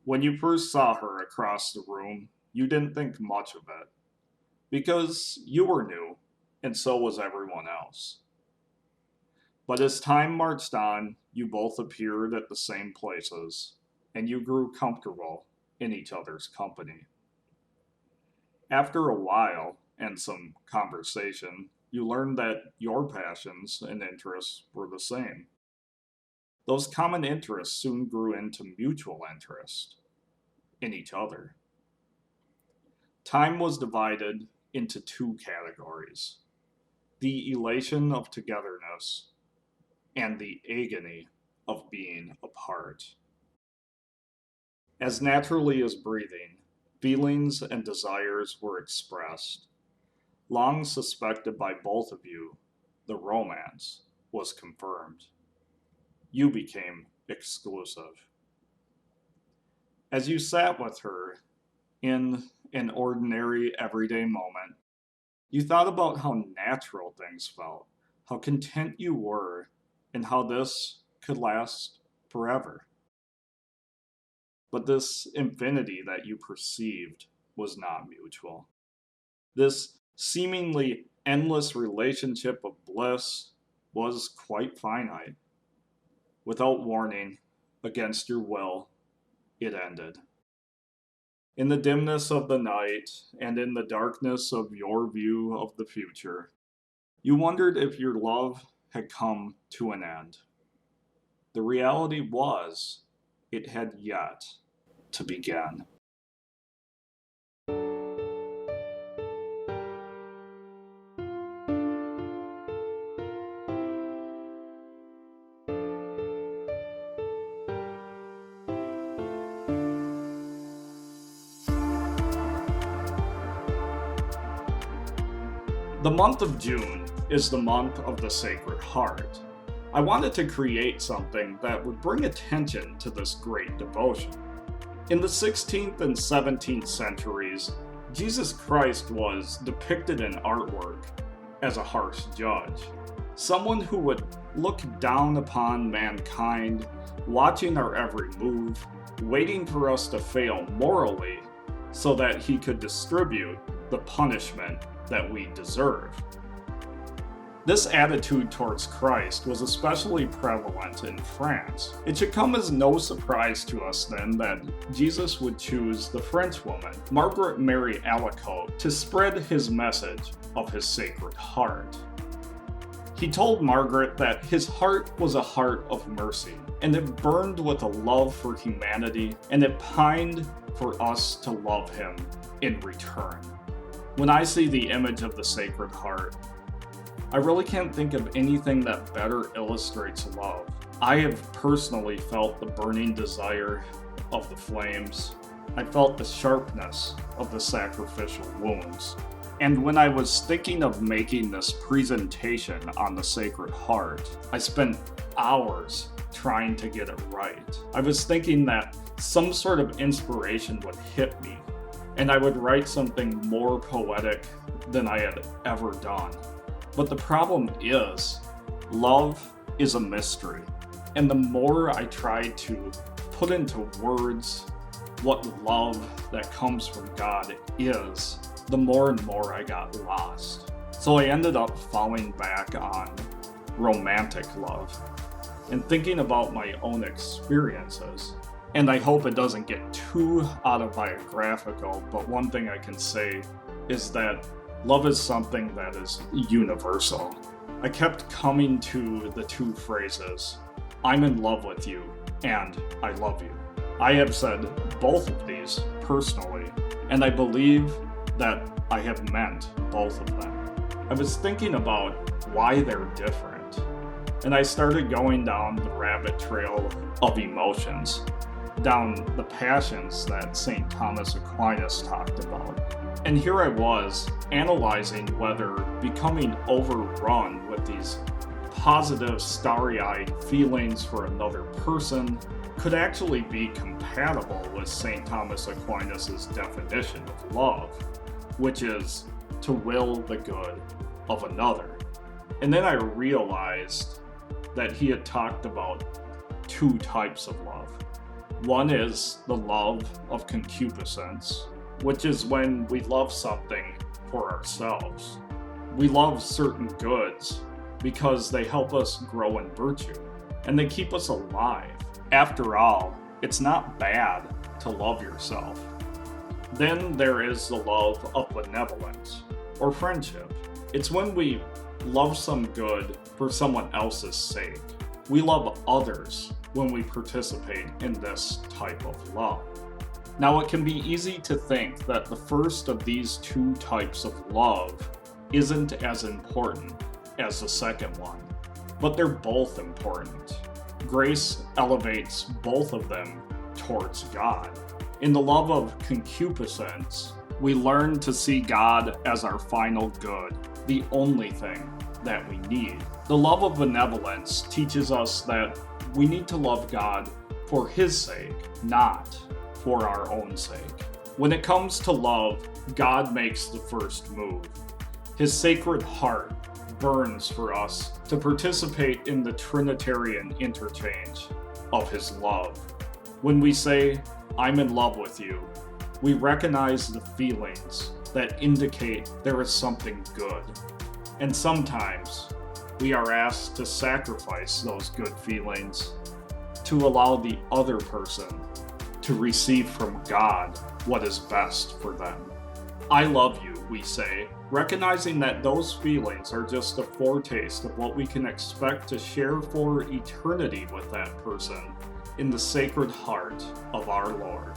When you first saw her across the room, you didn't think much of it, because you were new, and so was everyone else. But as time marched on, you both appeared at the same places, and you grew comfortable in each other's company. After a while, and some conversation, you learned that your passions and interests were the same. Those common interests soon grew into mutual interest in each other. Time was divided into two categories: the elation of togetherness and the agony of being apart. As naturally as breathing, feelings and desires were expressed. Long suspected by both of you, the romance was confirmed. You became exclusive. As you sat with her in an ordinary, everyday moment, you thought about how natural things felt, how content you were, and how this could last forever. But this infinity that you perceived was not mutual. This seemingly endless relationship of bliss was quite finite. Without warning, against your will, it ended. In the dimness of the night and in the darkness of your view of the future, you wondered if your love had come to an end. The reality was, it had yet to begin. The month of June is the month of the Sacred Heart. I wanted to create something that would bring attention to this great devotion. In the 16th and 17th centuries, Jesus Christ was depicted in artwork as a harsh judge, someone who would look down upon mankind, watching our every move, waiting for us to fail morally so that he could distribute the punishment that we deserve. This attitude towards Christ was especially prevalent in France. It should come as no surprise to us then that Jesus would choose the French woman, Margaret Mary Alacoque, to spread his message of his Sacred Heart. He told Margaret that his heart was a heart of mercy, and it burned with a love for humanity, and it pined for us to love him in return. When I see the image of the Sacred Heart, I really can't think of anything that better illustrates love. I have personally felt the burning desire of the flames. I felt the sharpness of the sacrificial wounds. And when I was thinking of making this presentation on the Sacred Heart, I spent hours trying to get it right. I was thinking that some sort of inspiration would hit me, and I would write something more poetic than I had ever done. But the problem is, love is a mystery. And the more I tried to put into words what love that comes from God is, the more and more I got lost. So I ended up falling back on romantic love and thinking about my own experiences. And I hope it doesn't get too autobiographical, but one thing I can say is that love is something that is universal. I kept coming to the two phrases, I'm in love with you, and I love you. I have said both of these personally, and I believe that I have meant both of them. I was thinking about why they're different, and I started going down the rabbit trail of emotions, down the passions that St. Thomas Aquinas talked about. And here I was, analyzing whether becoming overrun with these positive, starry-eyed feelings for another person could actually be compatible with St. Thomas Aquinas' definition of love, which is to will the good of another. And then I realized that he had talked about two types of love. One is the love of concupiscence, which is when we love something for ourselves. We love certain goods because they help us grow in virtue, and they keep us alive. After all, it's not bad to love yourself. Then there is the love of benevolence, or friendship. It's when we love some good for someone else's sake. We love others when we participate in this type of love. Now, it can be easy to think that the first of these two types of love isn't as important as the second one, but they're both important. Grace elevates both of them towards God. In the love of concupiscence, we learn to see God as our final good, the only thing that we need. The love of benevolence teaches us that we need to love God for His sake, not for our own sake. When it comes to love, God makes the first move. His Sacred Heart burns for us to participate in the Trinitarian interchange of His love. When we say, "I'm in love with you," we recognize the feelings that indicate there is something good. And sometimes we are asked to sacrifice those good feelings to allow the other person to receive from God what is best for them. "I love you," we say, recognizing that those feelings are just a foretaste of what we can expect to share for eternity with that person in the Sacred Heart of our Lord.